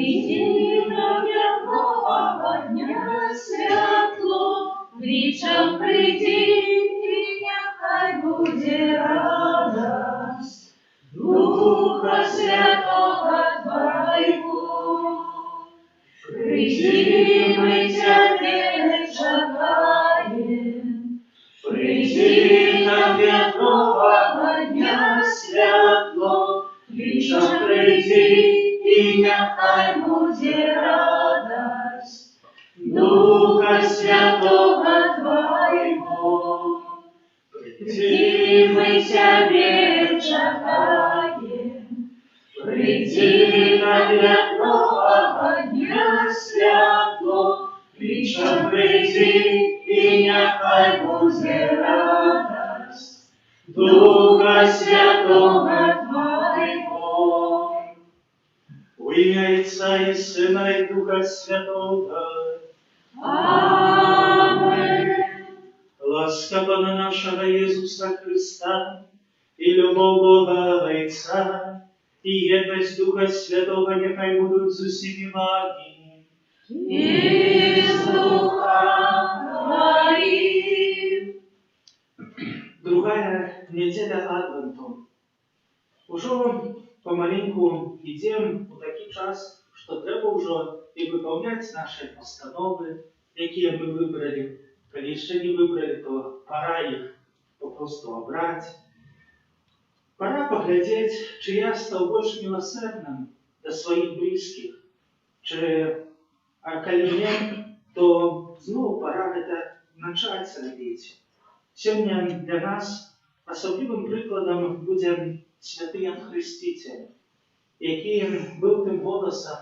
Приди нам нового дня святло, Вічам приди, і нехай буде радость Духа Святого Твоего. Приди, мы Тебе чекаем, приди нам нового дня святло, Вічам приди, і нехай буде радость Духа Святого Твоего. Приди, мы Тебе чекаем, приди нам нового дня святло, Вічам приди, і нехай буде радость Духа Святого Твоего. У ім'я Отця і Сина і Духа Святого. Амин. Ласка Пана нашего Иисуса Христа и любовь Бога Отца и едность Духа Святого нехай будут с усіми вами. И с Духом Твоим. Другая неделя Адвенту. Уже помаленьку идем у такий час, что треба уже и выполнять наши постановы, які мы выбрали. Коли еще не выбрали, то пора их попросту обрать. Пора поглядеть, чи я стал больше милосердным до своих близких, а коли нет, то снова пора это начать робить. Сегодня для нас особливым прикладом буде святий Ян Хреститель, який був тим голосом,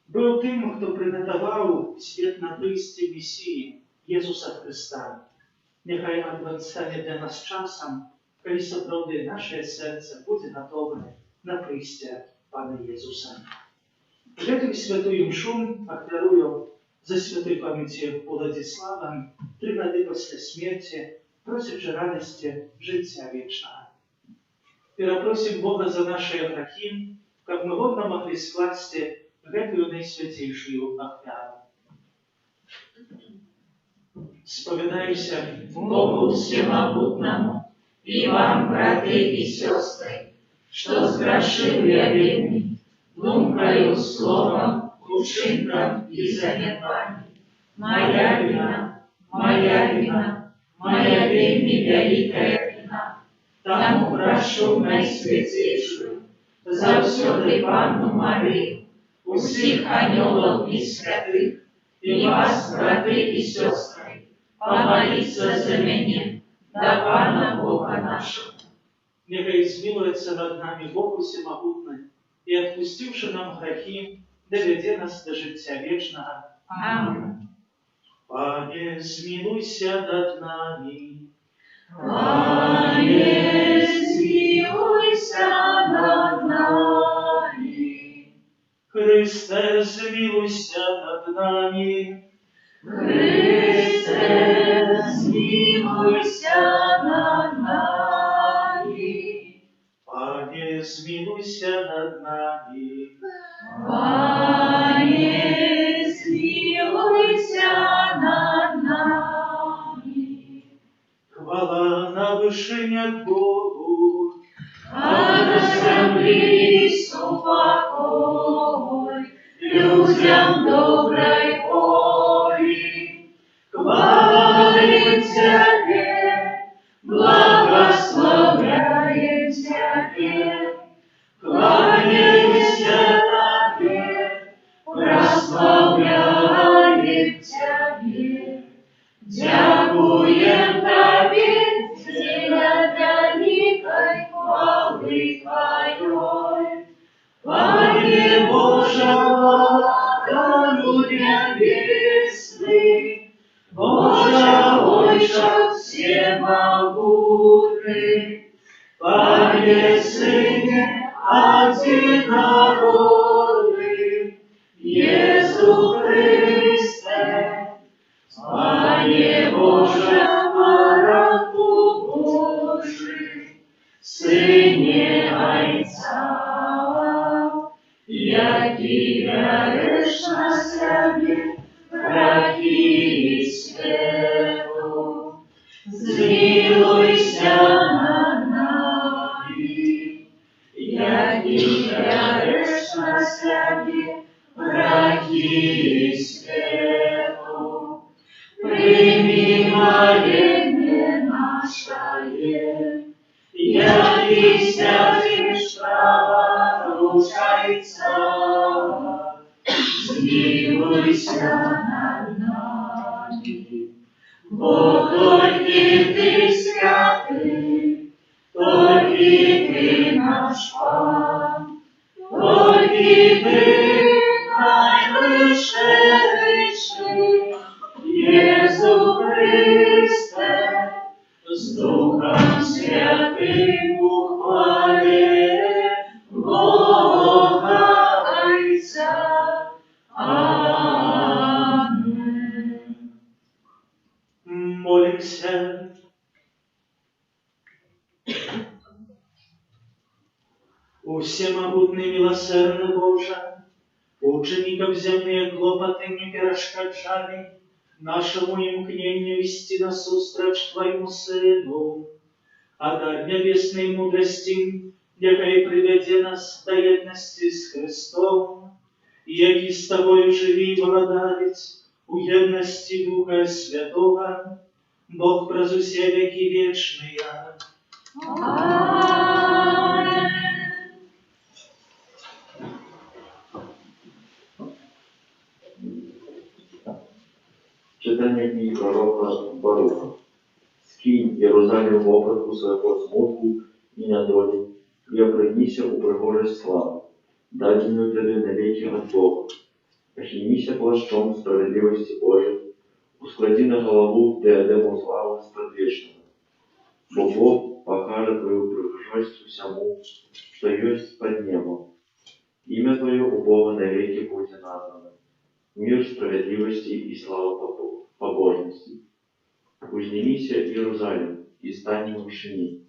був тим, хто приготував світ на прийсті Месії, Єсуса Христа. Нехай Адвент стане для нас часом, коли справді наше серце буде готове на прийстя Пана Єсуса. Эту святую мшу акторую за святой памяти Владислава 3 года после смерти, просячи радости життя вечного. Перепросим Бога за наши грехи, как мы годно могли скласти эту наисвятейшую офяру. Споведайся Богу Всемогутному и вам, братья и сестры, что сгрешил я вельми, думкою, словом, учинком и занятами. Моя вина, моя вина, моя вельми великая вина. Тому прошу Наисвятейшую, завсёды Панну Марию, усіх анёлов и святых, и вас, братья и сестры, помолиться за меня, да Пана Бога нашего. Нехай змилуется над нами Бог Всемогутный, и, отпустивши нам грехи, доведе нас до життя вечного. Аминь. Пане, змилуйся над нами. Пане, змилуйся над нами. Христе, змилуйся над нами. Христе, змилуйся над нами. Пане, змилуйся над нами. Пане, змилуйся над нами. Хвала на вышинях Богу. А на землі супокой людям доброй волі. Хвалим Тебе, благословляем Тебе, кланяемся Тебе, прославляем Тебе, дякуем Тебе, для великой хвалы Твоей. Пане Боже, Владыка небесный, Боже, Отче всемогутный, Пане Сыне одинородный, Иисус Христе, Пане Боже, Раку Божий, Сыне Отца, я які береш на себе гріхи світу. Змилуйся над нами, які береш на себе гріхи світу. Прийми моління наше, які святиш права рушайся. Змилуйся над нами, бо тільки ти святий, тільки ти наш Пан, тільки ти найвищий, Єсу Христе, з Духом Святим у хвалі Бога Отця. Амінь. Молимся. У всемогутный милосердный Боже, учеников земные клопоты не перешкоджали нашему имкнению вести нас устрач Твоему Сыну, а дар небесной мудрости, нехай приведе нас до едности с Христом, яки с Тобою живи и благодать у едности Духа Святого, Бог прозусе веки вечные. Амінь. Читання книги пророка Баруха. Скинь Єрусалим в опратку своего смутку и недоли, и опрыгнися у пригожесть славы, даденную тебе навеки от Бога. Охинися плащом справедливости Божией, усклади на голову диадему славы сподвечного. Бо Бог покажет твою пригожесть всему, что есть под небом. Имя Твое у Бога навеки будет названо. Мир справедливости и слава побожности. Узнемися, Иерусалим, и стань в вышине.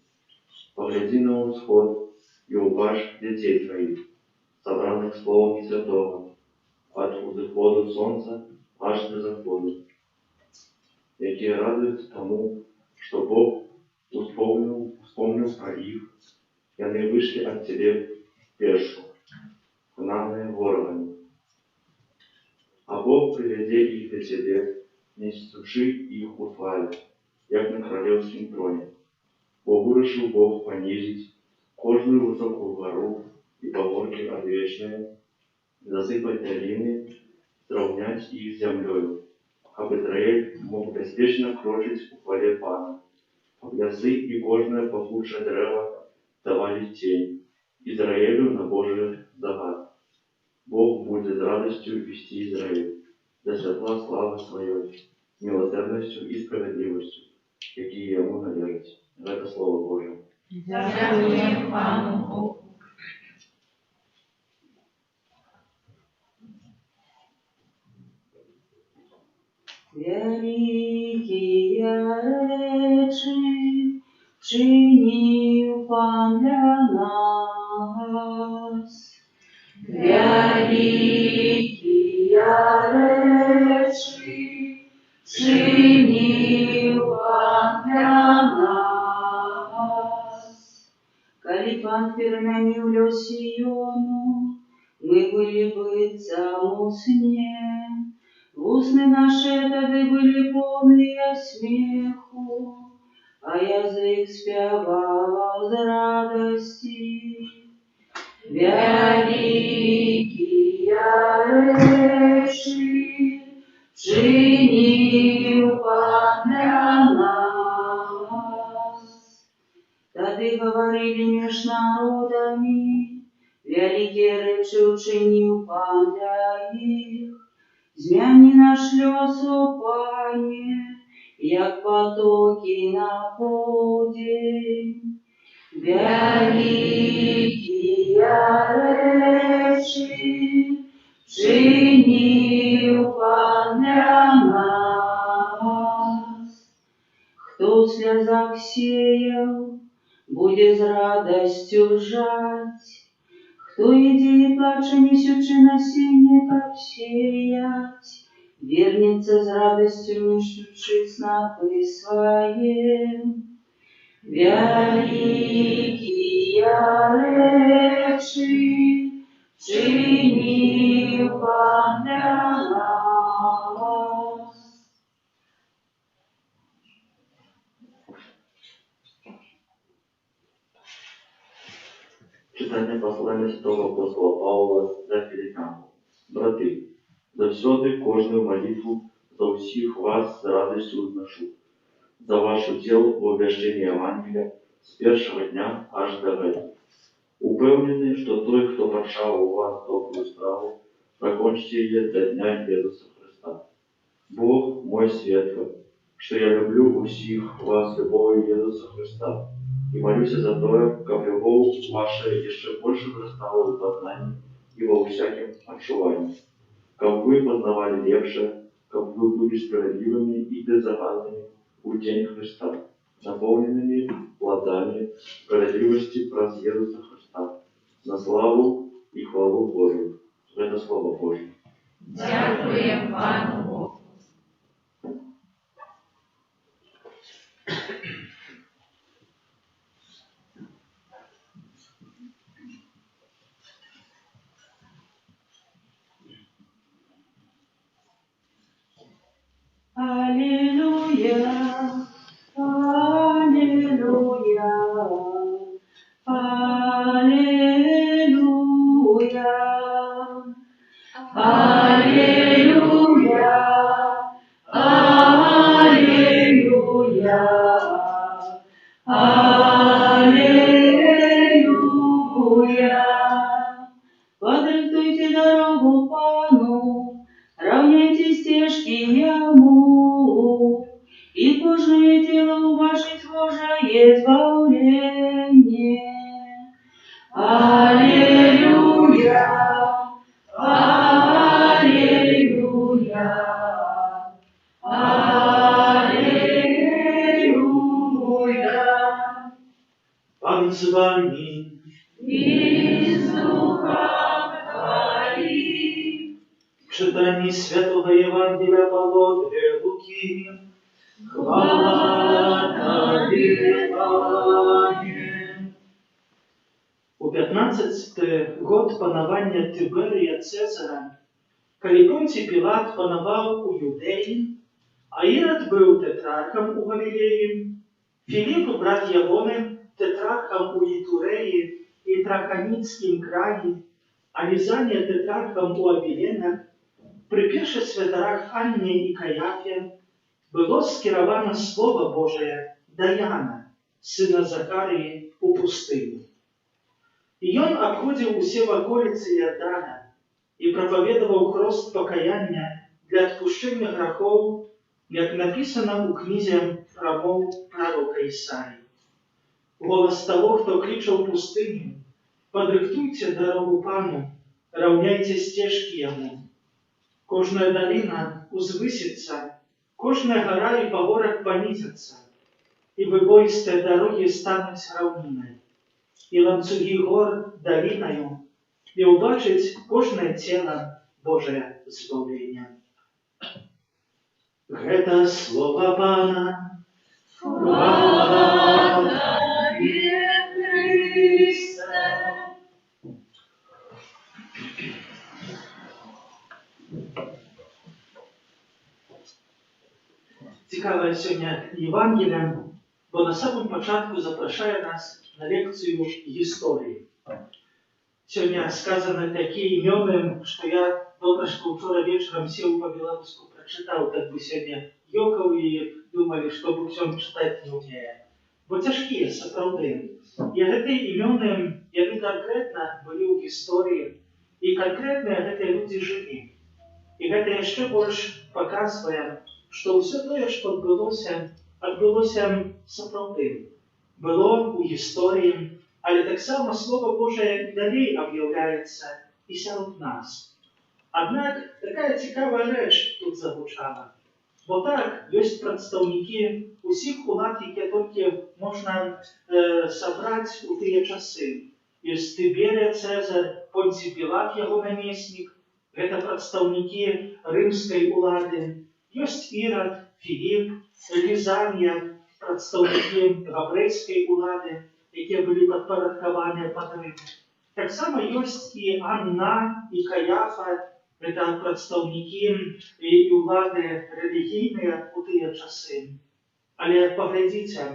Погляди на восход, и упашь детей твоих, собранных словом святого, от заходу солнца аж до захода. Якие радуются тому, что Бог вспомнил про их, и они вышли от Тебе в пешу, гнанные ворогами. А Бог приведе их до Тебе, несущий их у славе, як на королевском троне. Богу решил Бог понизить кожную высокую гору и погорки отвечные, засыпать долины, сравнять их с землей, об Израиль мог беспечно крочить в хвале Пана. Об лесы и кожное пахучее древо давали тень Израилю на Божий загад. Бог будет с радостью вести Израиль до светла славы своей, с милосердностью и справедливостью, какие ему належат. Это Слово Божие. Дякуємо Пану Богу. Великие речи чинил Пан для нас. Великие речи чинил Пан для нас. Коли Пан переменил лё Сиону, мы были бы цему сне. Устны наши тогда были полные смеху, а язык спевал з радости. Великие речи чинил Пан для нас. Тады говорили меж народами, великие речи учинил Пан для их. Змяни наш лёс Пане, як потоки на полдень. Великие речи чинил Пан для нас. Кто в слезах сеял, будет с радостью жать. Хто іде і плаче, несючи насіння, как сіять, вернется з радостю, несучи снопи свої. Великие речи чинил Пан для нас. Читання послання святого апостола Павла для Філіп'ян. Брати, завсёды кожную молитву за усіх вас з радістю зношу, за ваш удел в обвящении Евангелия с первого дня аж до этого. Упевнений, що той, хто почав у вас добру справу, закончить її до Дня Ісуса Христа. Бог мой світло, що я люблю усіх вас любов'ю Ісуса Христа, и молюсь за то, как любовь ваша еще больше вырастала в познании и во всяком отчувании, как вы познавали лепше, как вы были справедливыми и беззаботными в день Христа, наполненными плодами справедливости праз Иисуса Христа, на славу и хвалу Божию. Это Слово Божие. Дякуємо Пану Богу. Аллилуйя, аллилуйя, аллилуйя, Аллилуйя, аллилуйя, аллилуйя. Подрыхтуйте дорогу Пану, равняйте стежки Ему, и кожное тело уважить Божие избавление. Аллилуйя, аллилуйя, аллилуйя. Пан з вами. И с духом Твоим. Читание Святого Евангелия по Луки. Хвала Тебе, Пане. У 15 год панування Тиберія Цезара, коли Понтій Пілат панував у Юдеї, а Ірод був тетрархом у Галілеї, Філіп, брат Явони, тетрархом у Ітуреї і Траханіцькім краї, а Лізанія тетрархом у Авіленах, при перших святарах Анні і Каяфі було скеровано Слово Божие до Яна, сина Захарії, у пустині. И он обходил усе околицы Иордана и проповедовал хрост покаяния для отпущения грехов, как написано у книзе промов пророка Исаии. Голос того, кто кричал в пустыне: «Подрыхтуйте дорогу Пану, равняйте стежки Ему. Кожная долина узвысится, кожная гора и погорок понизятся, и выбоистые дороги станут равниной, і ланцюги гор долиною, і убачить кожне тіло Боже збавлення». Гэта слово Пана. Слава Тобі, Христе. Цікаве сьогодні Євангелія, бо на самому початку запрошує нас на лекцію історії. Сьогодні сказано такі імена, що я добре, що вчора вечором сів по-білоруську прочитав, так би сьогодні йокав і думали, що Бог читати не вміє. Бо тяжкі, справді. І гэты імёны, яны конкретно былі ў гісторыі, і конкретно гэтыя людзі жылі. І гэта яшчэ больш паказвае, што ўсё тое, што адбылося сапраўды. Было ў гісторыі, але таксама Слово Божие далей аб'яўляецца і сярод нас. Аднак такая цікавая рэч тут загучала. Бо так, ёсць прадстаўнікі усіх улад, якія толькі можна сабраць у тыя часы. Ёсць Тыберія Цезар, Понцій Пілат, яго намеснік, гэта прадстаўнікі рымскай улады, ёсць Ірад, Філіп, Лізанія, прадстаўнікі габрэйскай улады, якія былі падпарадкаваныя пад Рым. Таксама ёсць і Анна, і Каяфа, гэта прадстаўнікі і улады рэлігійныя ў тыя часы. Але паглядзіце,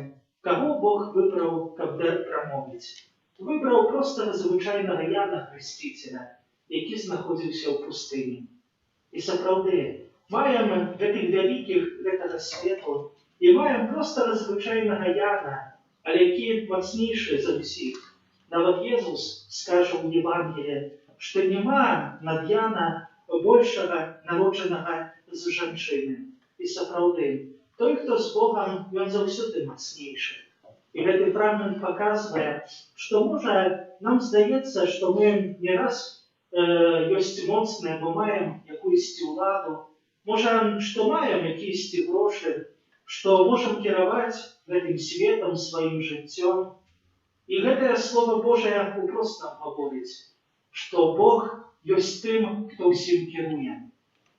каго Бог выбраў, каб прамовіць. Выбраў простага звычайнага Яна Хрысціцеля, які знаходзіўся ў пустыні. І сапраўды, маем гэтых вялікіх гэтага свету, і маем простага звычайнага Яна, але які мацнейшы за ўсіх. Нават Езус скажа ў Евангеліі, што няма над Яна большага народжанага з жанчыны. І сапраўды, той, хто з Богам, ён заўсёды мацнейшы. І гэты фрагмент паказвае, што можа нам здаецца, што мы не раз ёсць моцныя, бо маем якуюсьці ўладу, можа, што маем якіясьці грошы, што можам кіраваць гэтым светам, сваім жыццём. І гэтае Слова Божае упрост нам гаворыць, што Бог ёсць тым, хто ўсім кіруе.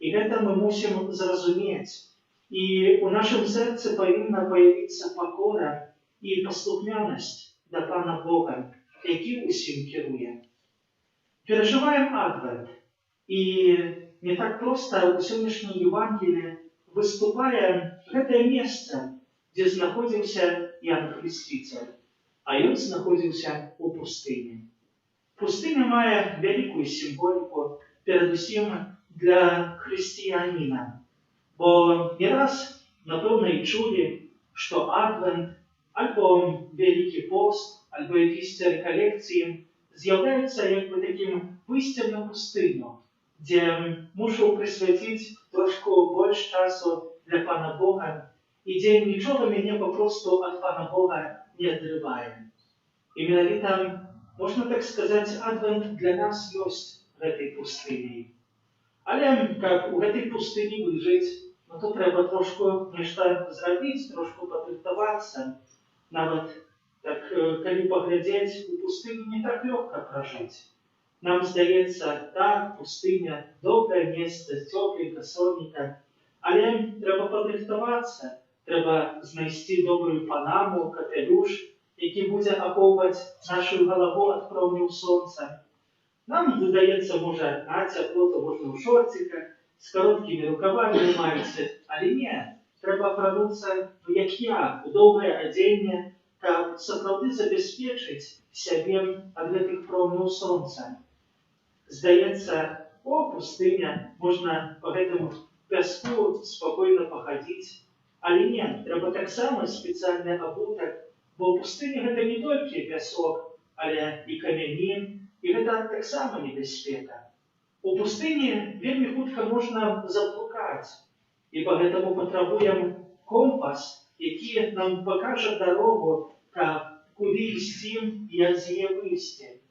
І гэта мы мусім зразумець. І ў нашым сэрцы павінна паявіцца пакора і паслухмянасць да Пана Бога, які ўсім кіруе. Перажываем Адвент, і не так проста ў сённяшняй Евангеліі выступае гэтае месца, дзе знаходзіўся Ян Хрысціцель, а ён знаходзіўся ў пустыні. Пустыня мае вялікую сімволіку, перадусім для хрысціяніна, бо не раз, напэўна, і чулі, што Адвент, альбо Вялікі пост, альбо якісь рэкалекцыі з'яўляюцца як бы такім выйсцем на пустыню, дзе мушу прысвяціць трошку больш часу для Пана Бога і дзе нічога мяне папросту ад Пана Бога не адрывае. І менавіта, можна так сказаць, Адвент для нас ёсць гэтай пустыняй. Але каб у гэтай пустыні выжыць, то трэба трошку нешта зрабіць, трошку падрыхтавацца. Нават так, калі паглядзець, у пустыні не так лёгка пражыць. Нам здаецца, так, пустыня, добрае месца, цёпленька, сонненька, але трэба падрыхтавацца, трэба знайсці добрую панаму, капелюш, які будзе ахоўваць нашу галаву ад промняў сонца. Нам выдаецца, можа, цяпло, то можна ў шорціках, з кароткімі рукавамі ў майцы, але не, трэба апрануцца, як я, у доўгае адзенне, каб сапраўды забяспечыць сябе ад гэтых промняў сонца. Здаецца, пустыня, можна па гэтаму пяску спакойна пахадзіць, але не, трэба таксама спецыяльны абутак, бо пустыня гэта не толькі пясок, але і камяні, і гэта таксама небяспека. У пустыні вельмі хутка можна заблукаць, і па гэтаму патрабуем компас, які нам пакажа дарогу, куды ісці і як з яе выйсці.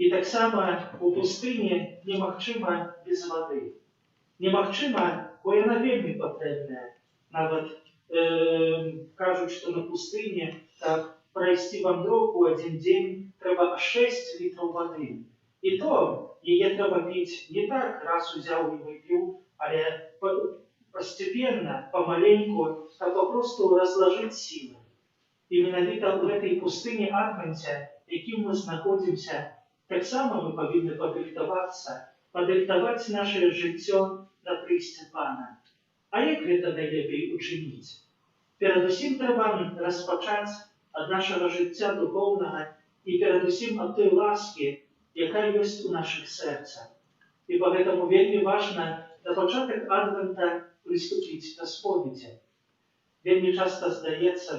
І таксама у пустыні немагчыма без вады. Немагчыма, бо яна вельмі патрэбная. Нават кажуць, што на пустыні, каб прайсці вандроўку адзін дзень, трэба 6 літраў вады. І то яе трэба піць не так, раз узяў і выпіў, але пастепенна, памаленьку, каб папросту разлажыць сілы. І менавіта ў гэтай пустыні Адвенце, якім мы знаходзімся, таксама мы павінны падрыхтавацца, падрыхтаваць нашае жыццё да прыйсця Пана. А як гэта найлепей учыніць? Перадусім трэба распачаць ад нашага жыцця духоўнага і перадусім ад той ласкі, якая ёсць у нашых сэрцах. І па гэтаму вельмі важна на пачатак Адвента прыступіць да споведзі. Вельмі часта здаецца,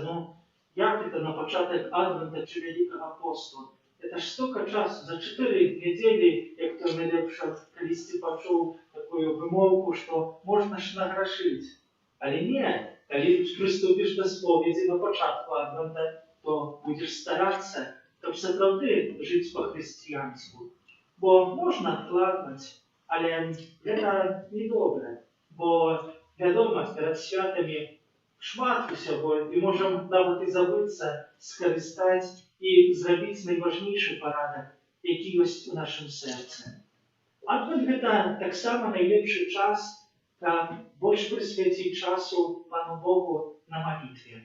як это на пачатак Адвента ці Вялікага посту? Это ж столько часу, за 4 недзелі, як той найлепша калісьці пачуў такую вымоўку, што можна ж награшыць. Але не, калі прыступіш да споведзі на пачатку Адвента, то будзеш старацца, каб сапраўды жыць па-хрысціянску. Бо можна адкладваць, але гэта недобра, бо, вядома, перад святамі шмат усяго, і можам нават і забыцца, скарыстаць і зрабіць найважнейшы парадак які ёсць у нашым сэрцы. Адвент гэта таксама найлепшы час, каб больш прысвяціць часу Пану Богу на малітве.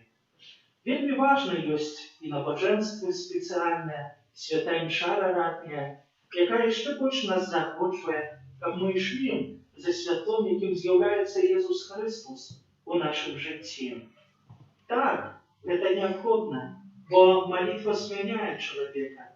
Вельмі важна ёсць і набажэнствы спецыяльнае, святая імша ратная, якая яшчэ больш нас заахвочвае, каб мы ішлі за святом, якім з'яўляецца Езус Христос у нашым жыцці. Так, гэта неабходна, бо малітва змяняе чалавека.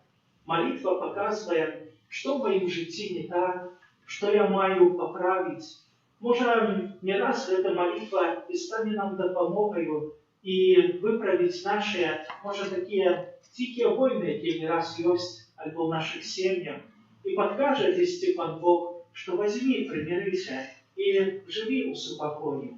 Малітва паказвае, што ў маім жыцці не так, што я маю паправіць. Можа, не раз гэта малітва і стане нам дапамогаю і выправіць нашыя, можа, такія ціхія войны, якія не раз ёсць альбо ў нашых сем'ях, і падкажа дзесьці Пан Бог, што вазьмі, прымірыся і жыві ў супакоі.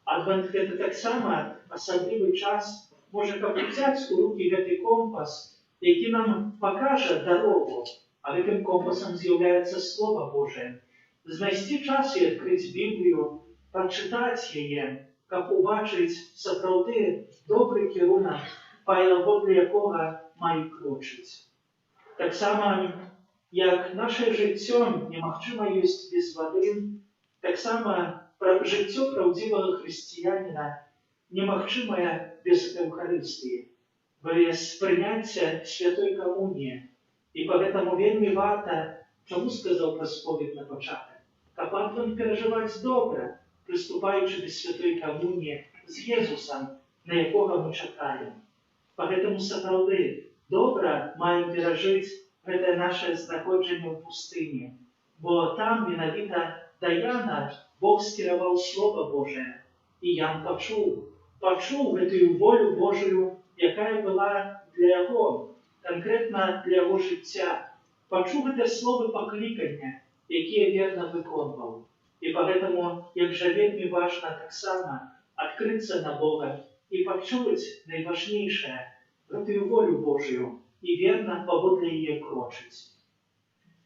Адвент гэта таксама асаблівы час, можа, каб узяць у рукі гэты компас, які нам пакажа дарогу, а гэтым компасам з'яўляецца Слова Божае. Знайсці час і адкрыць Біблію, прачытаць яе, каб убачыць сапраўды добры кірунак, паводле якога маю крочыць. Таксама, як наше жыццё немагчыма ёсць без вады, таксама жыццё праўдзівага хрысціяніна немагчымае без Эўхарыстыі, без прыняцця святой камуніі. І поэтому вельмі варта, чаму сказаў пра споведь на пачатак, каб адвент перажываць добра, прыступаючы да святой камуніі з Езусам, на якога мы чакаем. Поэтому сапраўды добра маем перажыць гэтае нашае знаходжанне ў пустыні, бо там менавіта да Яна Бог скіраваў Слова Божае, і Ян пачуў гэтую волю Божую, якая была для яго, канкрэтна для яго жыцця, пачуў гэтыя словы паклікання, якія верна выконваў. І поэтому, як жа вельмі важна таксама адкрыцца на Бога і пачуць найважнейшае, гэтую волю Божую, і верна паводле яе крочыць.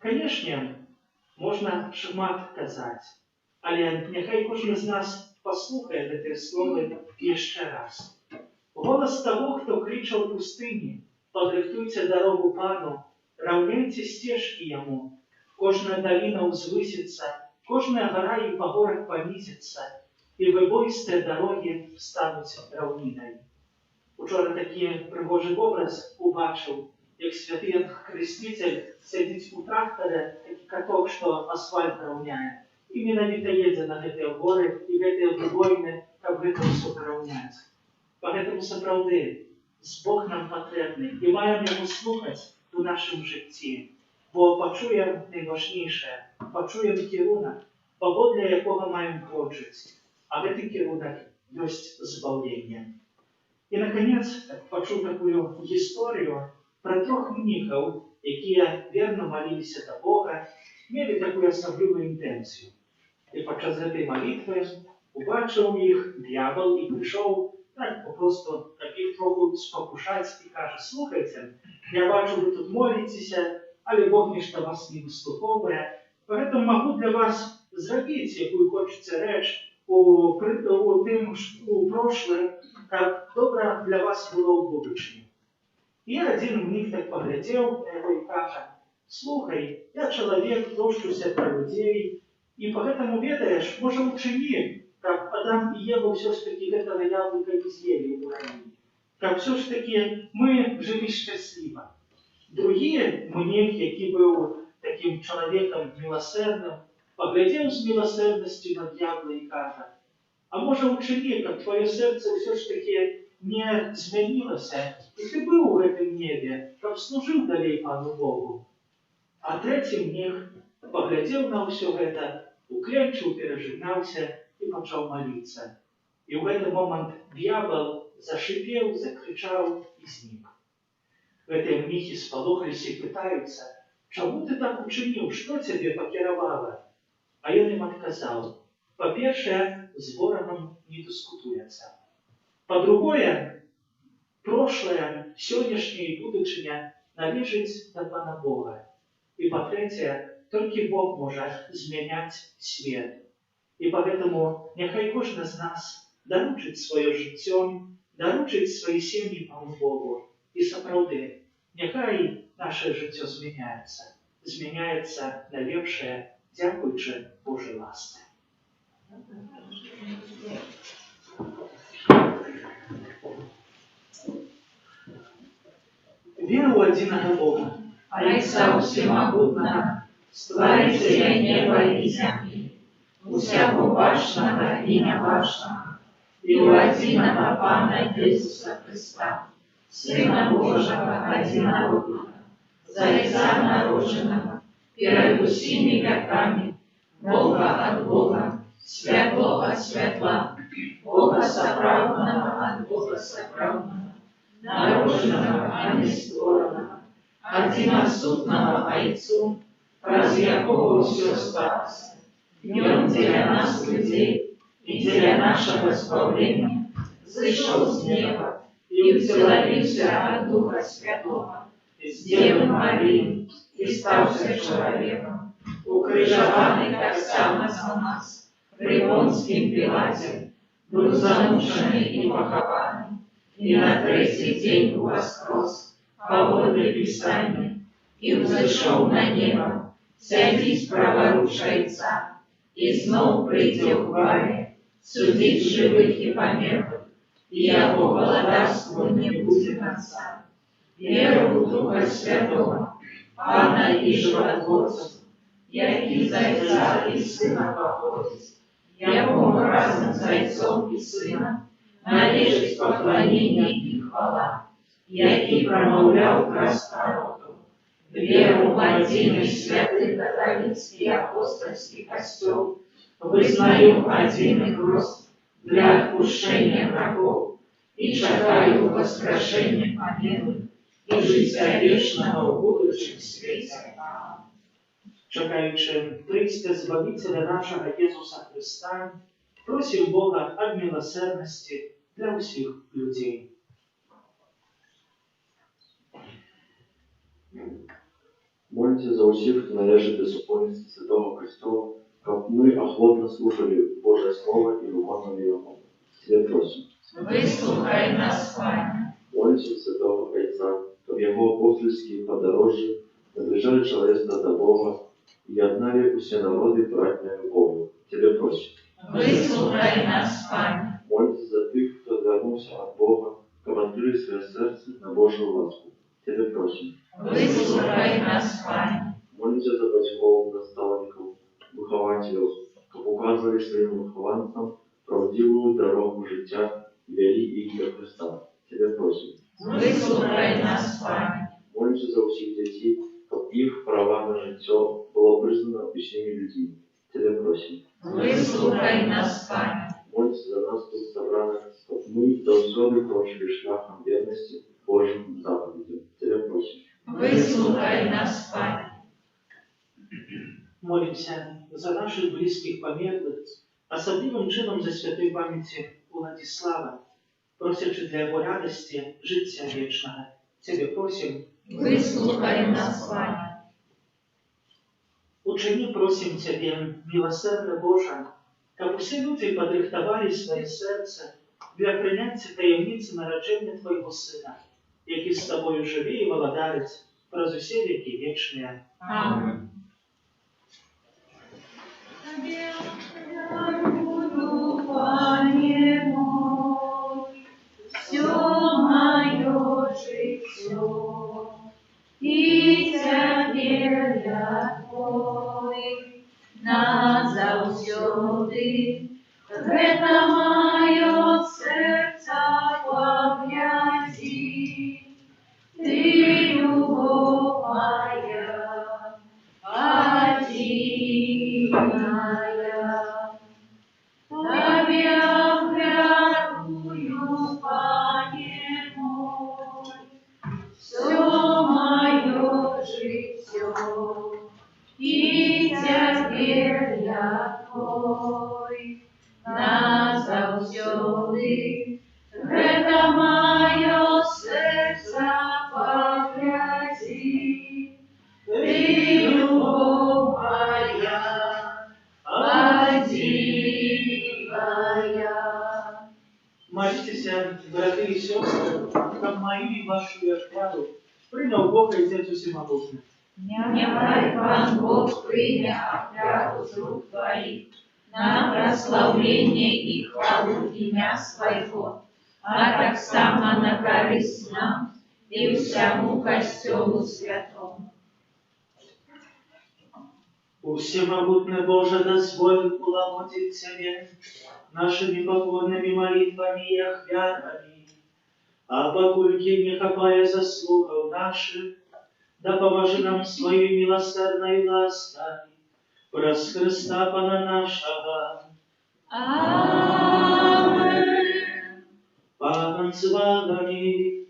Канешне, можна шмат казаць, але няхай кожны з нас паслухае гэтыя словы яшчэ раз. Голас таго, хто крыча ў пустыні: «Падрыхтуйце дарогу Пану, раўняйце сцежкі Яму. Кожная даліна ўзвысіцца, кожная гара і пагорак панізіцца, і выбоістыя дарогі стануць раўнінай». Учора такі прыгожы вобраз убачыў, як святы Ян Хрысціцель сядзіць у трактаре, такі каток, што асфальт раўняе, і менавіта едзе на гэтыя горы і гэтыя выбоіны, каб гэта ўсё параўняць. Поэтому сапраўды Бог нам патрэбны, і маем яго слухаць у нашым жыцці, бо пачуем найважнейшае, пачуем кірунак, паводле якога маем крочыць, а гэты кірунак ёсць збаўленне. І, наконец, пачуў такую гісторыю пра 3 мніхаў, якія верна маліліся да Бога, мелі такую асаблівую інтэнцыю. І падчас гэтай малітвы убачыў іх д'ябал і прыйшоў так попросту, каб іх троху спакушаць, і кажа: «Слухайце, я бачу, вы тут моліцеся, але Бог нешта вас не выслухоўвае, поэтому магу для вас зрабіць, якую хочаце рэч у прошлым, каб добра для вас было ў будучыні». І адзін мніх так паглядзеў на яго і кажа: «Слухай, я чалавек, трошчуся пра людзей, і поэтому, ведаеш, можа, учыні, каб Адам і Ева ўсё ж такі гэтага яблыка не з'елі ў раі, каб ўсё ж такі мы жылі шчасліва». Другі мніх, які быў такім чалавекам міласэрным, паглядзеў з міласэрнасцю на д'ябла і кажа: «А можа, учыні, каб твоё сэрца ўсё ж такі не змянілася, і ты быў у гэтым небе, каб служыў далей Пану Богу». А трэці мніх паглядзеў на ўсё гэта, укленчыў, перажыгнаўся і пачаў маліцца. І ў гэты момант д'ябал зашипеў, закрычаў і знік. Гэтыя мніхі спалохаліся і пытаюцца: «Чаму ты так учыніў? Што цябе пакіравала?» А ён ім адказаў: «Па-першае, з ворагам не дыскутуецца. Па-другое, прошлое, сённяшняе і будучыня належыць да Пана Бога. І па-трэцяе, толькі Бог можа змяняць свет. І поэтому няхай кожны з нас даручыць сваё жыццё, даручыць свае сем'і Пану Богу. І сапраўды, няхай наше жыццё змяняецца на лепшае, дзякуючы Божай ласцы. Веру ў адзінага Бога, Отца Всемогутного, Створителя неба и земли, усяго башного и небашного, и у одиного Пана Иисуса Христа, Сына Божьего одинородного, за Отца народженного, перед усими веками, Бога от Бога, светло от светла, Бога соправдного от Бога соправдного, народженного, а не створенного, одиносутного Отцу, раз якого все спас, днем для нас людей и для нашего избавления, зашел с неба и вселился от Духа Святого, с Девы Марии и стався человеком, укрыжованный так само за нас, при Понским Пилате, был замученный и похованный, и на третий день воскрес, поводле Писания, и взошел на небо, сядись праворуч Отца, и снова придет в хвале, судить живых и померлых, и его благодарству не будет конца. Веру в Духа Святого, Пана и Животворца, який за Отца и Сына походит, якому разом с Отцом и Сыном належит поклонение и хвала, який промовлял крас пророков, веру в один святый католический апостольский костел, вызнаю один крест для отпущения врагов и чекаю воскрешения помилуй и життя вечного в будущем свете. Чекаючи прийстя Збавителя нашого Ісуса Христа, просим Бога об милосердности для всіх людей. Моліться за усіх, хто належить до супольності Святого Христова, как мы охотно слушали Божье Слово и виконували Его. Тебе просим. Выслухай нас, Пане. Молимся Святого Отца, как Его апостольские подорожья наближали человечество до Бога и однали все народы братной любовью. Тебе просим. Выслухай нас, Пане. Молимся за тех, кто вернулся от Бога, как открыли свое сердце на Божью ласку. Тебе просим. Выслухай нас, Пане. Молимся за батьков, наставников, выхователей, как указывали своим выхованцам правдивую дорогу життя и вели их до Христа. Тебе просим. Выслухай нас, Пане. Молимся за всех детей, как их права на життя было признано всеми людьми. Тебе просим. Выслухай нас, Пане. Молимся за нас тут собраних, как мы завсёды прошли шляхом верности Божьим заповедям. Тебе просим. Выслухай нас, Пане. Молимся за наших близких померлих, особливим чином за святої пам'яті Владислава, просячи для його радості життя вічного. Тебе просим. Выслухай нас, Пане. Учини просим Тебе, милосердно Боже, как все люди подрихтовали своє серце для прийняття таємниці народження Твоєго Сина, який з Тобою живе і володарить праз усе віки вічні. Аминь. Пане мой, все мое життё, и теперь я Твой, назавсёды, это мое сердце погрязи, Ты любовь моя, одиная, Тебя верую, Пане мой, все мое життё, и теперь я Твой, назавсёды, это мое сердце погрязи, Ты любовь моя, одиная. Молитесь, братья и сестры, как мою и вашу веру, прийняв Бога і Отець усемогутний. Нехай Пан Бог прийме опляту з рук Твоих на прославление и хвалу имя Своего, а так само на користь нам и всему костелу святому. Всемогутный Боже, дозволь уламотить Тебе нашими покорными молитвами и охвярами, а покульки не хапая заслугов наших, да поможи нам своей милосердной лаской, праз Христа Пана нашего. Аминь. Пан с вами,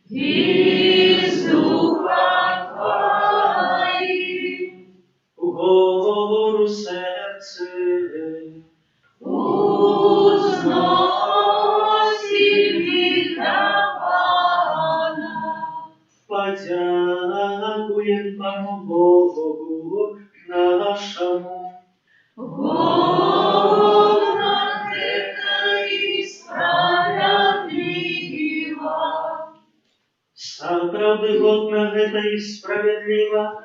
И с Духом Твоим. гору сердце, Узносим на Пана. подякуем Пану Богу нашему. Богдан это и справедливо. Правды годно это и справедливо,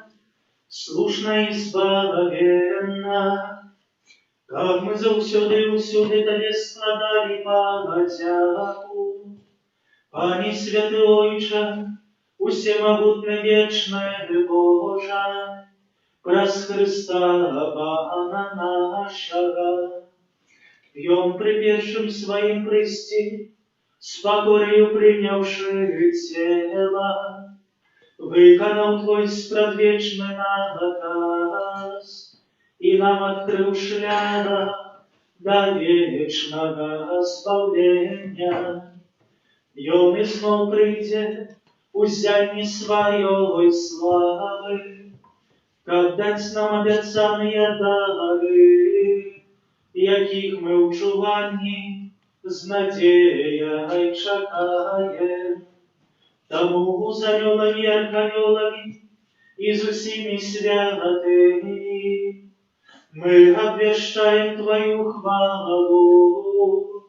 слушно и избавенно, как мы заусюды и усюды Тебе складали подяку. Пани святый Ойче, усемогутный вечный Боже, праз Христа Пана нашего, пьем припевшим своим прести, с покорою принявши тело, выконал Твой спрадвечный наказ, и нам открыл шлях до вечного спавления. Днем и снова прийде, узянь своей славы, как дать нам обещанные дары, яких мы учуванні з надеей чекаем. Тому з анёлами и арханёлами и с усими святыми мы обвещаем Твою хвалу,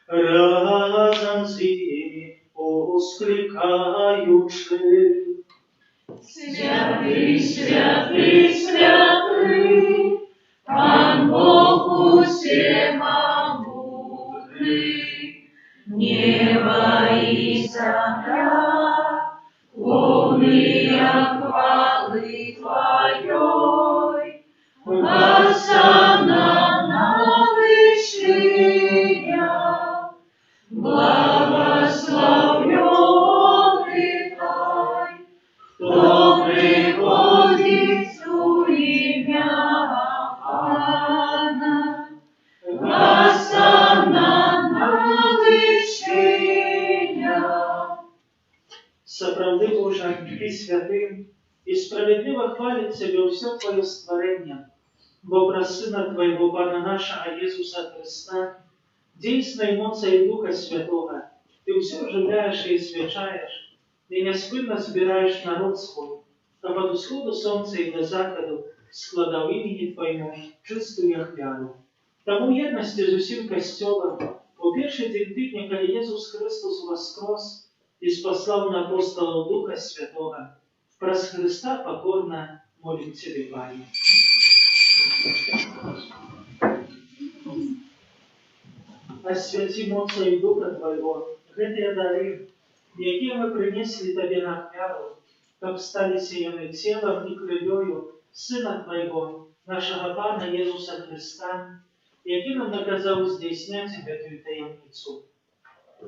разом с ними воскликаючи. Святый, святый, святый, Пан Бог всемогутный, небо и земля, полные хвалы Твоей, Хосанна на вышинях, благословенный Твой, кто приходит в имя Пана, Хосанна на вышинях. Соправди Боже, Ты святым, и справедливо хвалит Тебе все Твое створение, бо про Сына Твоего Пана нашего Иисуса Христа, действуя эмоцией Духа Святого, Ты все оживляешь и освещаешь, и неспынно собираешь народ свой, а под усходу солнца и до закаду складав имени Твоему чистую охвяру. Тому єдності з усім костьолом, у перший день тижня, коли Єсус Христос воскрес и спаслав на апостолов Духа Святого, праз Христа покорно молим Тебе, Пане. Освяти моцею Духа Твоего, гэтыя дары, якія мы принесли Тебе на ахвяру, каб стали сеяны телом и кровью Сына Твоего, нашего Пана Иисуса Христа, які нам наказав здійсняти гэтую таємницю.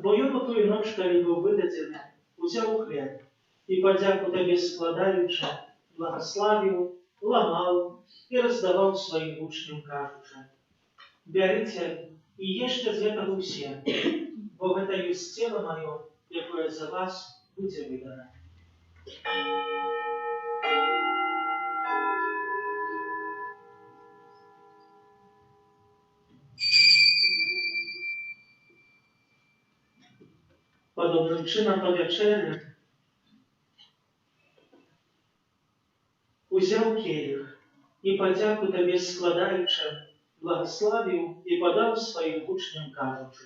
Бо ён у тую ноч, калі быў выдадзены, узяў хлеб і падзяку Табе складаючы, благославіў, ламаў і раздаваў сваім вучням, кажучы: «Бярыце і ешце з гэтага ўсе, бо гэта ёсць цела маё, якое за вас будзе выдана». Подобным чином по вечері узяв келих і подяку Тобі складаючи, благославив і подав своїм учням, кажучи: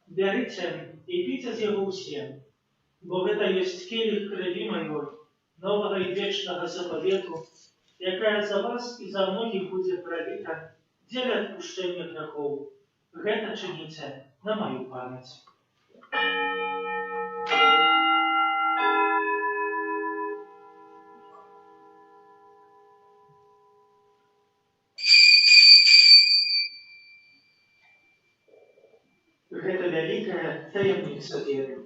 «Берите і пійте з його усім, Бо гэта ёсць келіх крыві маёй, новага і вечнага запавету, якая за вас і за многіх будзе праліта дзеля адпушчэння грахоў. Гэта чыніце на маю памяць. Гэта вялікая таямніца веры.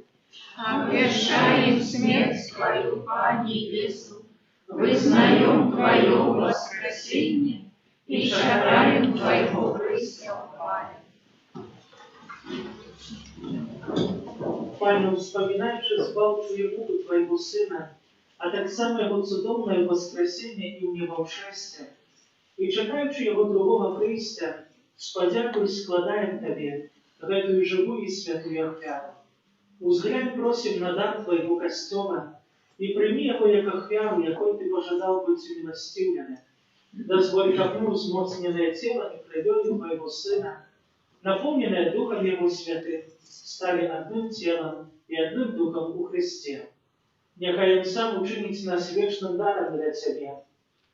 Обвешаем смерть Твою, Пане Иису, вызнаем Твое воскресение и шагаем Твоего прыся в хвале. Пане, вспоминаючи збавчую муку Твоего Сына, а так само Его цудовное воскресение и уніваўшэсце, и чекаючи Его другого прыйсця, с подякой складаем Тебе гэтую живую и святую ахвяру. Узглянь просим на дар Твоего костёла и прими его як ахвяру, якой Ты пожадал быть умилостивленным. Дозволь, как мы узмоцненное тело и кровью Твоего Сына, наполненное Духом Его Святым, стали одним телом и одним Духом у Христе. Нехай Он сам учинить нас вечным даром для Тебя,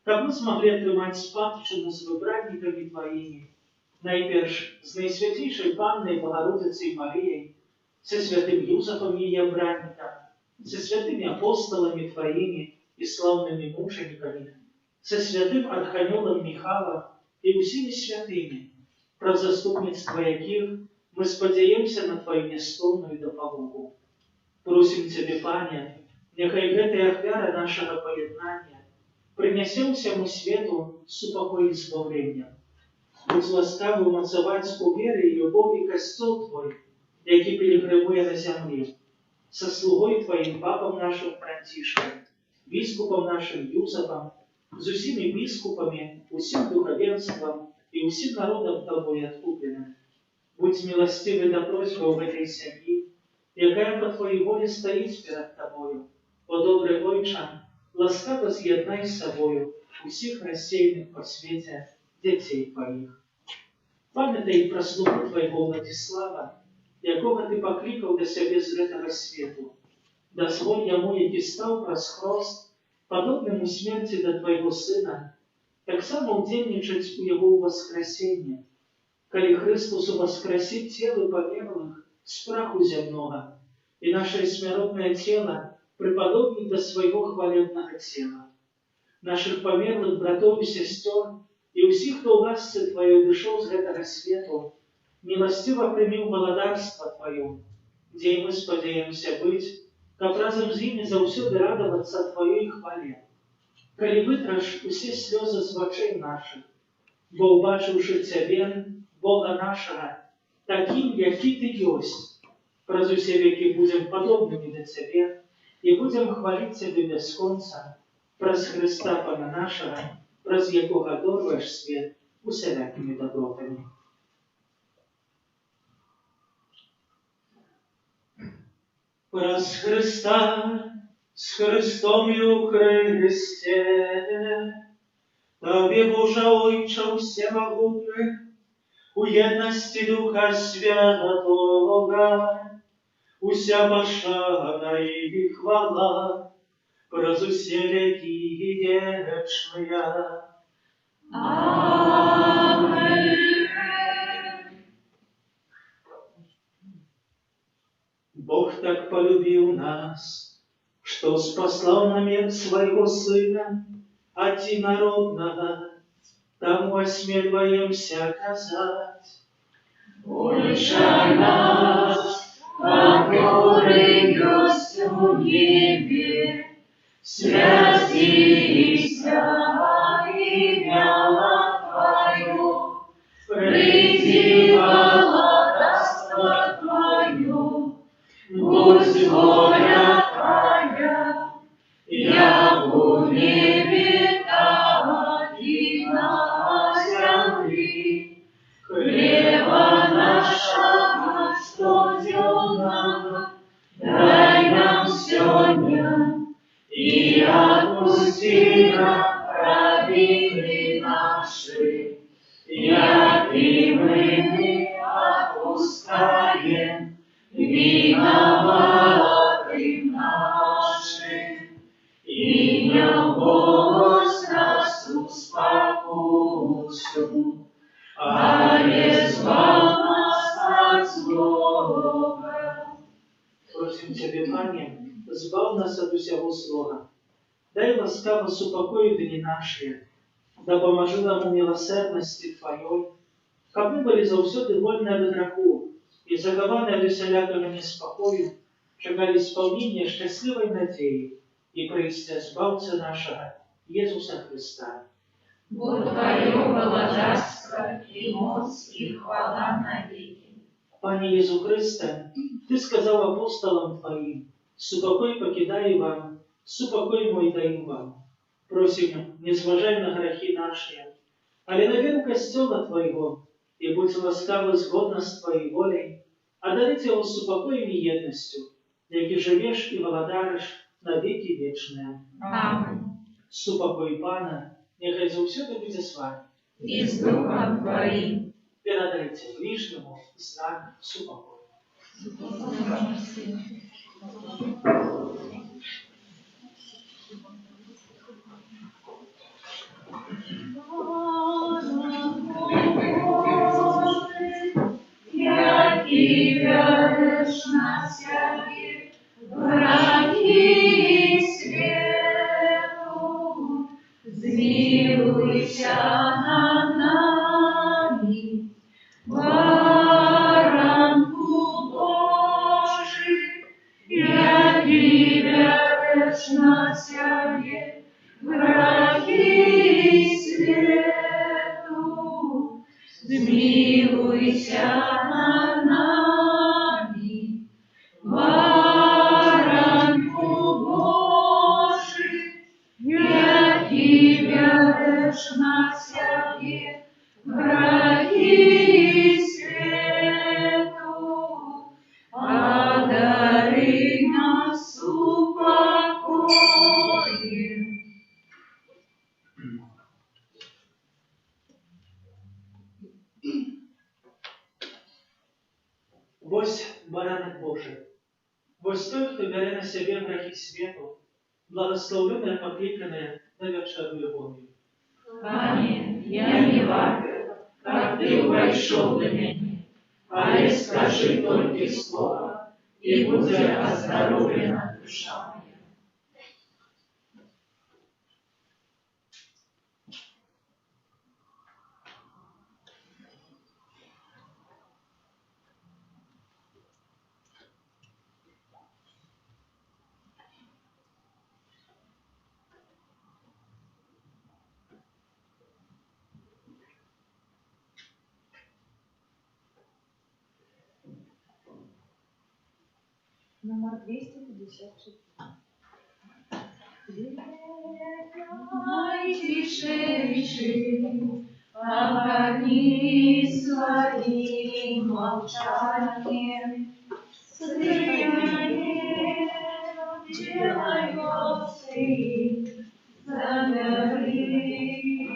как мы смогли отрымать спадщину с выбранниками Твоими, найперш з найсвятейшей Панной Богородицей Марией, со святым Юзефом ее бранником, со святыми апостолами Твоими и славными мучениками, со святым Архангелом Михаилом и усими святыми, про заступництво яких мы сподеемся на Твою нестомную допомогу. Просим Тебе, Пане, нехай гэтая ахвяра нашего поєднання принесем всему свету супокой и избавление. Будь ласкавый умацовать у веры и любови костел Твой, який пилигримує на землі, со слугой Твоим папом нашим Франтишком, біскупом нашим Юзефом, з усіми біскупами, усім духовенством и усім народом Тобой откупленным. Будь милостивый до просьбы в этой семьи, якая по Твоей воле стоит перед Тобою. О добрый Отче, ласкаво з'єднай з собою усіх рассеянных по свете детей Твоих. Пам'ятай про слугу Твоего Владислава, якого Ти покликав до себе з гэтага свету. Дозволь яму, які став праз хрост, подобному смерти до Твоего Сына, так само удельничать у Его воскресения, коли Христос воскресит тело померлых с праху земного, и наше смиротное тело преподобнит до своего хвалебного тела. Наших померлых братов и сестер и усіх, хто у ласце Твоей дышаў з гэтага свету, милостиво прими благодарство Твое, где и мы сподеемся быть, как разом с ними заўсёды радоваться Твоей хвале. Коли вытрашь усе слезы с вачэй наших, бо убачивши Тебе, Бога нашего, таким, який Ты есть, праз усе веки будем подобными до Тебе и будем хвалить Тебе без конца, праз Христа Пана нашего, праз якого дорваешь свет усялякими добротами. Праз Христа, с Христом и у Христе, Тобі, Боже Отче всемогутний, у єдності Духа Святого, уся пошана і хвала, праз усе веки вечные. Аминь. Бог так полюбил нас, что спаслал намек своего Сына, одинородного, тому осмеливаемся оказать. Уличай нас, который есть в небе, святися имя Твое, приди владарство Твое, будь воля Твоя, як у небе, так и на земле. Хлеба нашего штодневного дай нам сегодня, и отпусти нам провины наши, як и мы отпускаем виноватым але звал нас от злого. Просим Тебе, Пане, збав нас от усього злого. Дай ласкаво супокой дни наши, да поможи нам у милосердности Твоей, как мы были заўсёды вольны ад граху и захаваны ад усялякага неспокою, чакали исполнения счастливой надеи и прыйсця збаўцы нашего Иисуса Христа. Бо Твое владарство и моц и хвала навеки. Пане Иисус Христе, Ты сказал апостолам Твоим: «Супокой покидаю вам, супокой мой даю вам». Просим, не зважай на грехи наши, але на веру костела Твоего, и будь ласкавы згодно с Твоей волей, одарить его супокоем и едностью, яки живешь и владариш на веки вечные. Аминь. Супокой Пана, нехай завсёды буде с вами. И с Духом Твоим. Передайте ближнему знак супокоя. Яки веришь на себе, враги свету, змилуйся над нами, баранку Божий. Яки веришь на себе, враги свету, змилуйся над нами, баранку Божий. Яки веришь на себе, враги свету, одари нас упокоем. Вось баранок Божий, вось той, хто бере на себе грехи свету, благословленное, покликанное на вечерную любовью. Пане, я не варта, как Ты вошел до меня, але скажи только слово, и будет оздоровлена душа моя. Номер 254. Тишейший, огни своим молчанием, слияние делай Господи, забери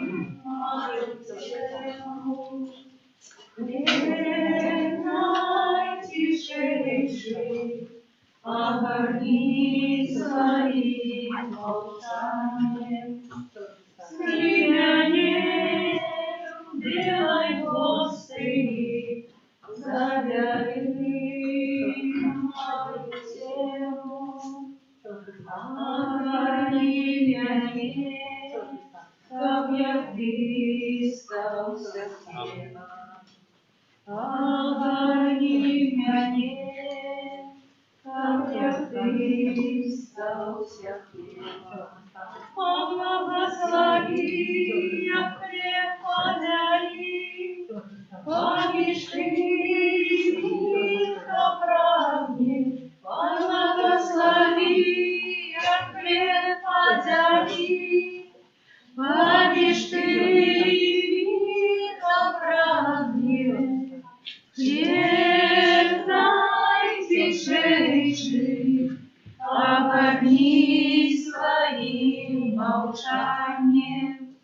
мою тему. Тишейший, огни своим молчанием, слияние делай Господи, забери мою тему. Огни меня, как я Христовся хлеба. Огни меня, как я Христовся хлеба. Благослови, я хлеб подари, помнишь ты их оправдни. Благослови, я хлеб подари, помнишь ты их оправдни. Хлеб найтишейший, огни своим молчанием,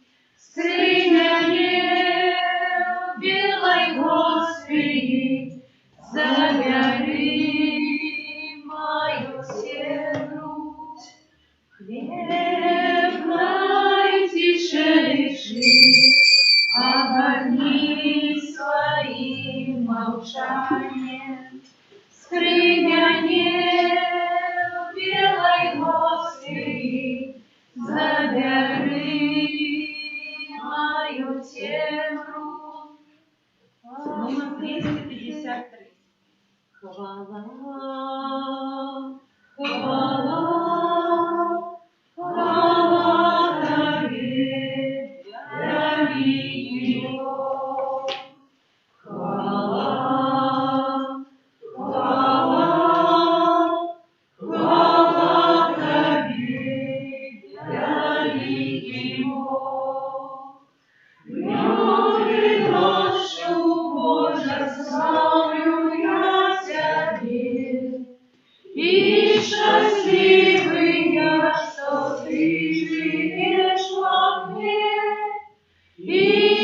послушание. Скрыня не белой гости, забери мою тему. Номер 253. Хвала, хвала, хвала Тебе, Его. Хвала, хвала, хвала Тебе, Его. Днем ночью, Боже, славлю я Тебе, и счастливый я, что Ты живешь во мне, и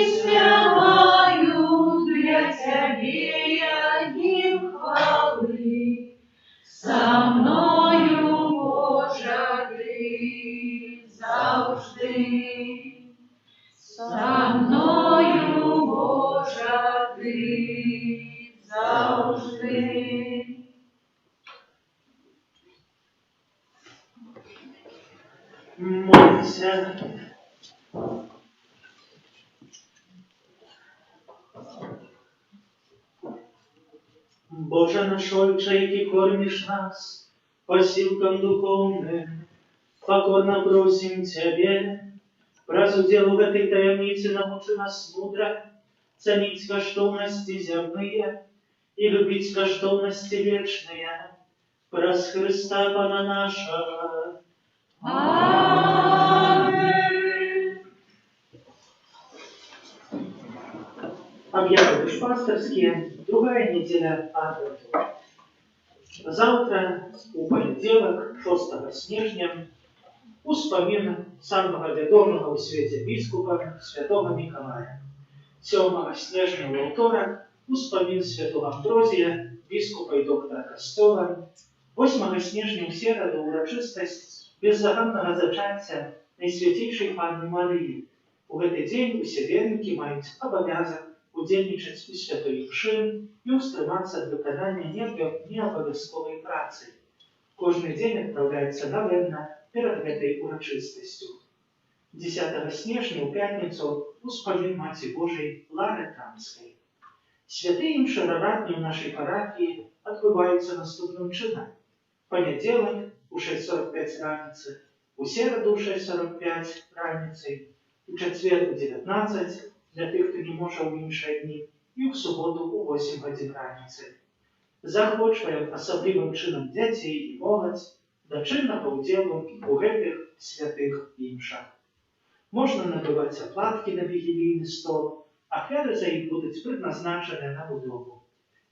спеваю для Тебе я гимн хвалы. Со мною, Боже, Ты завжди, со мною, Боже, Ти завжди. Молимся. Боже наш Отче, який кормишь нас посилкам духовным, покорно просим Тебе, раз уделу в этой таямнице научи нас мудро ценить коштовности земные и любить коштовности вечные. Праз Христа Пана наша. Аминь. Объявы душпасторские, другая неделя Адвента. Завтра, у понеділок, 6 снежня, успомин самого відомого у свете біскупа святого Миколая. 7 снежня у вівторок успомин святого Амброзія, біскупа і доктора Костьола. 8 снежня у середу урочистость бездоганного зачаття Найсвятейшей Панны Марии. У этот день усе верники мають обов'язок удзельнічаць у святой мшы і ўстрымацца ад выканання неабавязковай працы. Кожны дзень адпраўляецца навенна перад гэтай урачыстасцю. 10 снежня ў пятніцу успамін Маці Божай Лары Камскай. Святыя імшы рарадні ў нашай парафіі адбываюцца наступным чынам. Панядзелак у 6:45 раніцы, у сераду ў 6:45 раніцай, у чацвер у 19 для тых, хто не можа ў іншыя дні, і ў суботу у 8 гадзін раніцы. Захвочваем асаблівым чынам дзяцей і моладзь да чыннага ўдзелу у гэтых святых імшах. Можна набываць аплаткі на вігілійны стол, ахвяры за іх будуць прызначаныя на будову.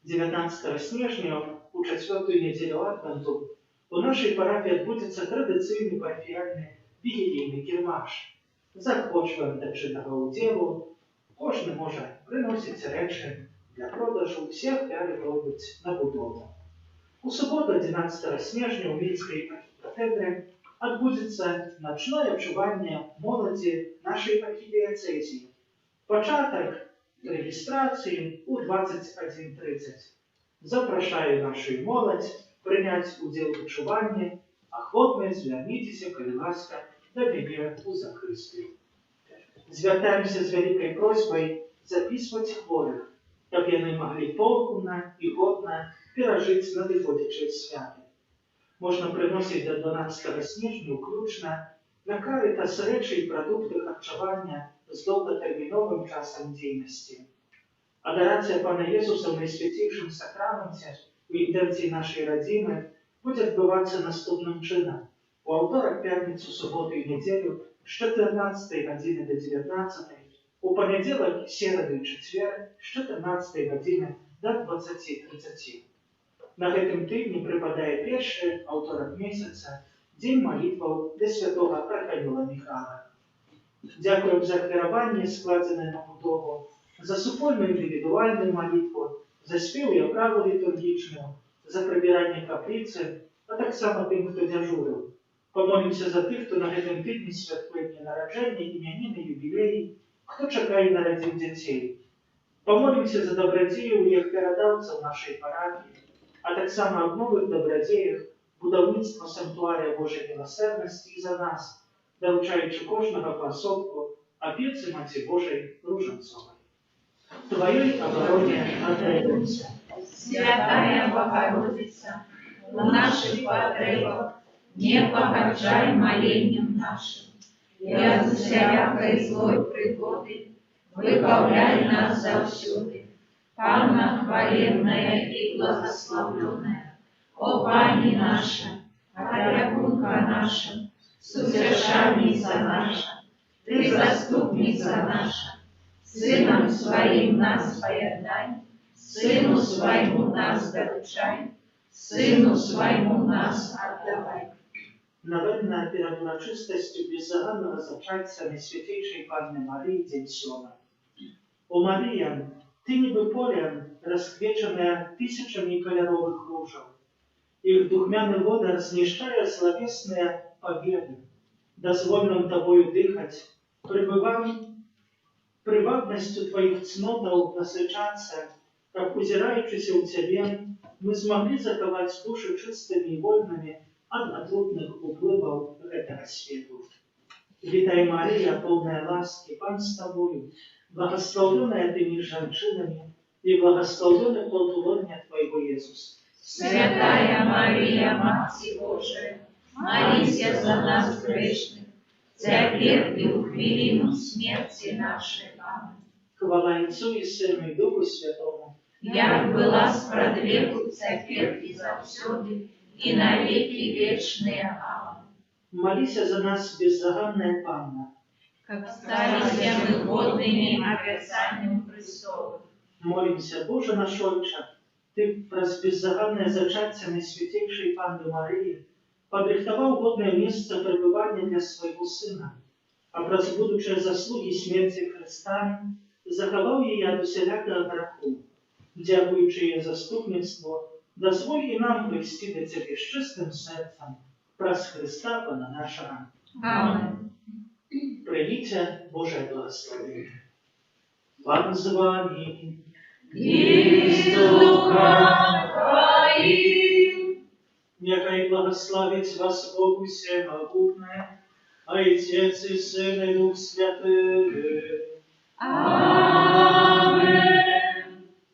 19 снежня у 4-ю нядзелю Адвенту у нашай парафіі адбудзецца традыцыйны парафіяльны вігілійны кірмаш. Захвочваем да чыннага ўдзелу. Кожны можа прыносіць рэчы для продажу, усе ахвяры пойдуць на будову. У суботу 11 снежня ў Мінскай кафедры адбудзецца начное адчуванне моладзі нашай архідыяцэзіі. Пачатак рэгістрацыі ў 21:30. Запрашаю нашу моладзь прыняць удзел у адчуванні, ахвотна звярніцеся, калі ласка, да мяне ў закрыстыю. Звяртаемся з вялікай просьбай запісваць хворых, каб яны маглі поўна і годна перажыць надыходзячыя святы. Можна прыносіць да 12 снежня ўключна на Карітас рэчы і прадукты харчавання з доўгатэрміновым часам дзейнасці. Адарацыя Пана Езуса ў Найсвяцейшым сакраменце у інтэрце нашай радзімы будзе адбывацца наступным чынам. У аўторак, пятніцу, суботу і нядзелю з 14 гадзіны до 19, у панядзелак, сераду і чацвер з 14 гадзіны до 20:30. На гэтым тыдні прыпадае першы аўторак месяца, дзень малітваў для святога Архангела Міхала. Дзякуем за ахвяраванне, складзенае на будову, за супольную індывідуальную малітву, за спеў і аправу літургічную, за прыбіранне капліцы, а таксама тым, хто дзяжурыў. Помолімся за тых, хто на гэтым тыдні святкуе дні нараджэння, імяніны, юбілеі, хто чакае нарадзін дзяцей. Помолимся за добродею всех перадавцев нашей парафии, а так само об новых добродеях, будівництва санктуарія Божої милосердності і за нас, доручаючи кожного по особку опеці Маті Божої Руженцової. Твоей обороне отойдемся. Святая Богородица, в наших потребах не погоржай молением нашим, и от всякой злой пригоды выбавляй нас завсюды. Панна хвалебная и благословленная, о Пани наша, опекунка наша, сутешальница наша, Ты заступница наша, Сыном Своим нас поедай, Сыну Своему нас доручай, Сыну Своему нас отдавай. Наведена перед урочистостю беззаганного зачаття Найсвятейшої Панни Марії день сьомий. О Марія, Ты ніби поле, розквечене тисячами кольорових ружев. Их духмяный воды разнищая словесные победы. Дозволь нам Тобою дыхать, приватностью Твоих цнотов насычаться, как узираючись у Тебе, мы смогли заковать души чистыми и вольными от отрудных уплывов этого свету. Витай, Мария, полная ласки, Пан с Тобою, благословленная Ты между женщинами, и благословленный плод лона Твоего Иисус. Святая Мария, Мать Божия, молись за нас грешных, теперь и в хвилину смерти нашей. Аминь. Хвала Отцу и Сыну и Духу Святому. Як была справедливу, теперь и завсюди, и навеки вечные. Аминь. Молися за нас, беззаганная Панна. Как стали мы годными обязанием Христовым. Молимся, Боже наш Отче, Ты праз беззаганное зачаття Найсвятейшей Панны Марии подрихтовал годное место пребывания для своего Сына, а праз будучие заслуги смерти Христа заховал ее от усялякого греху. Дякуючи її заступництву, дозволь і нам прийти до Тебе з чистим серцем, праз Христа Пана нашого. Аминь. Прийміться Боже благословення. Пан з вами. И с Духом Твоим. Нехай благословить вас Бог Всемогутний, Отец и Сын и Дух Святый. Аминь.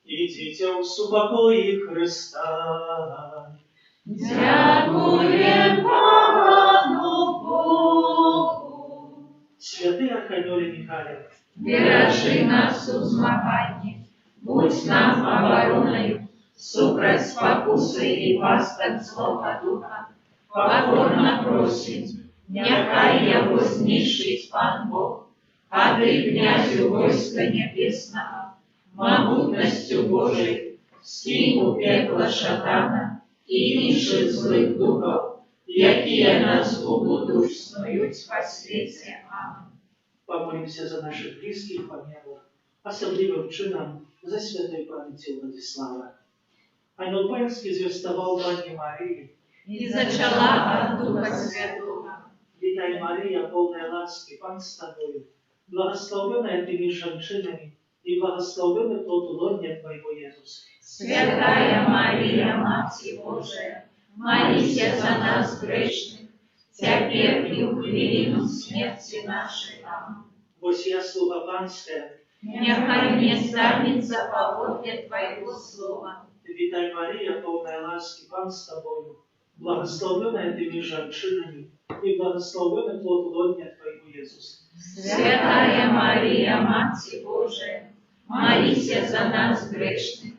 Идите в супокої Христа. Дякуем Пану Богу. Святий Архангеле Михайле, Бережи нас у змаганні, будь нам обороною, супроть спокуси і пасток злого духа, покорно просить, нехай його знищить Пан Бог, а Ты, князю войска небесного, могутностью Божией, скинь у пекла шатана и інших злых духов, які на згубу душ снують по світі. Аминь. помолимся за наших близьких померлих, особливим чином за святої пам'яті Владислава. Ангел Панський звістував Пані Марії. И зачала от Духа Святого. Вітай, Марія, полная ласки, Пан с Тобою, благословенная Ты между женщинами, и благословенный плод лона Твоего Иисус. Святая Мария, Мать Божия, молись за нас грешных, теперь и в хвилину смерти нашей. Аминь. Вось я, слуга Панская, Нехай не станется поводле Твоего слова. Вітай, Марія, полная ласки, Пан с Тобою, благословенная Ты между женщинами, и благословенный плод лона Твоего Иисус. Святая Мария, Мать Божия, молись за нас грешных,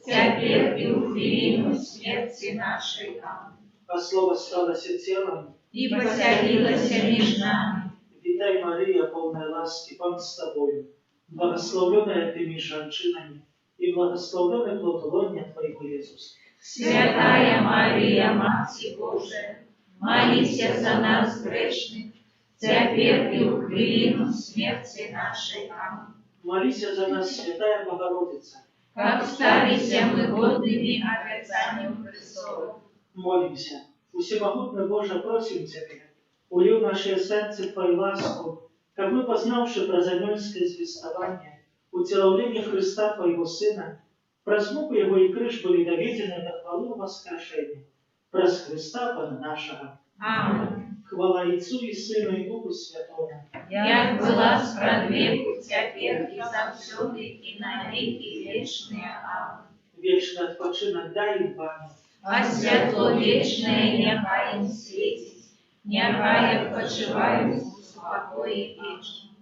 теперь и в хвилину смерти нашей. Аминь. А слово сталося телом. И поселилась между нами. Вітай, Марія, полная ласки, Пан с Тобою, благословенная Ты между женщинами, и благословенный плод лона Твоего Иисус. Святая Мария, Мать Божия, молись за нас грешных, теперь и в хвилину смерти нашей. Аминь. Молися за нас, Святая Богородица. Как стались мы годными обязанием Христовым. Молимся. Всемогутный Боже, просим Тебя, улив наше сердце Твою ласку, как мы, познавши про Замельское звестование, утіловлення Христа Твоего Сина, праз муку Его и крыш были доведены до хвалы воскрешения, праз Христа Пана нашего. Аминь. Хвала Отцу и Сыну и Духу Святому. Як была спрадвеку, теперь и завсёды, и на веки вечные. Аминь. Вечный отпочинок дай им память. А святло вечное нехай им светить, нехай odpoczywają в спокое вечном.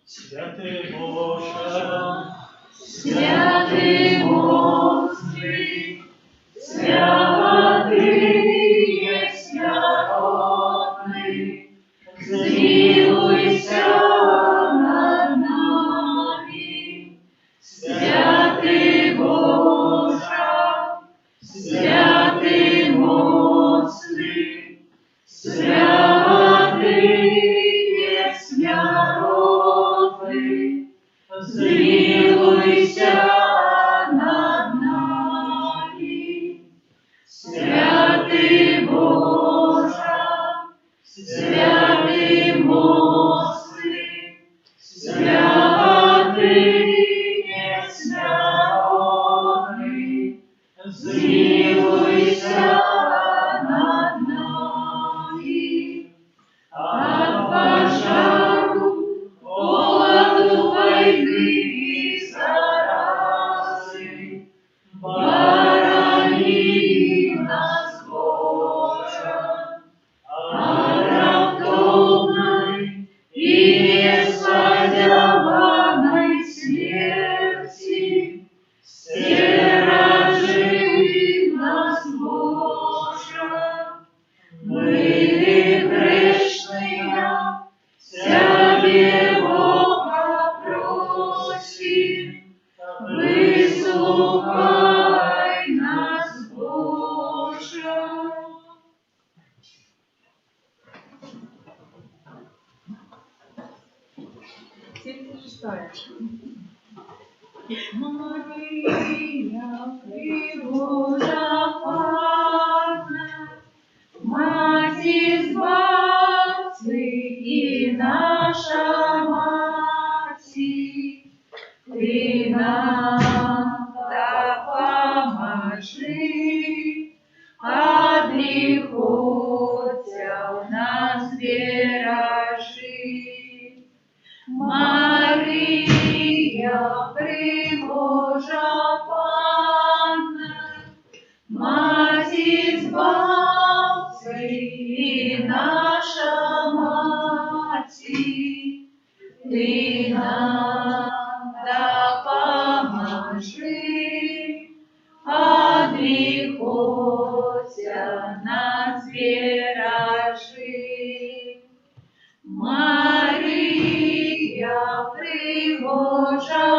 Святый Боже, Святый Господи, святый есть народный, змилуйся над нами. Святый Боже, святый моцный, святый есть народный, змилуйся над нами. Святый Боже, святый моцный, святый есть народный, змилуйся над нами. От пожару, голоду, войны и заразы борони нас, Боже, от равдомной и несподеланной смерти. Стережи нас, Боже, мы грешные, Тебе Бога просим, выслухай нас, Боже. Мария, Пребожа Панна, Мать избавцы и наша Мати, Ты нам допоможи, от грехотя нас бережи. Мария, Пребожа Панна, Мать избавцы и наша Мати, Ты нам допоможи, от грехотя нас бережи. Мария, Пребожа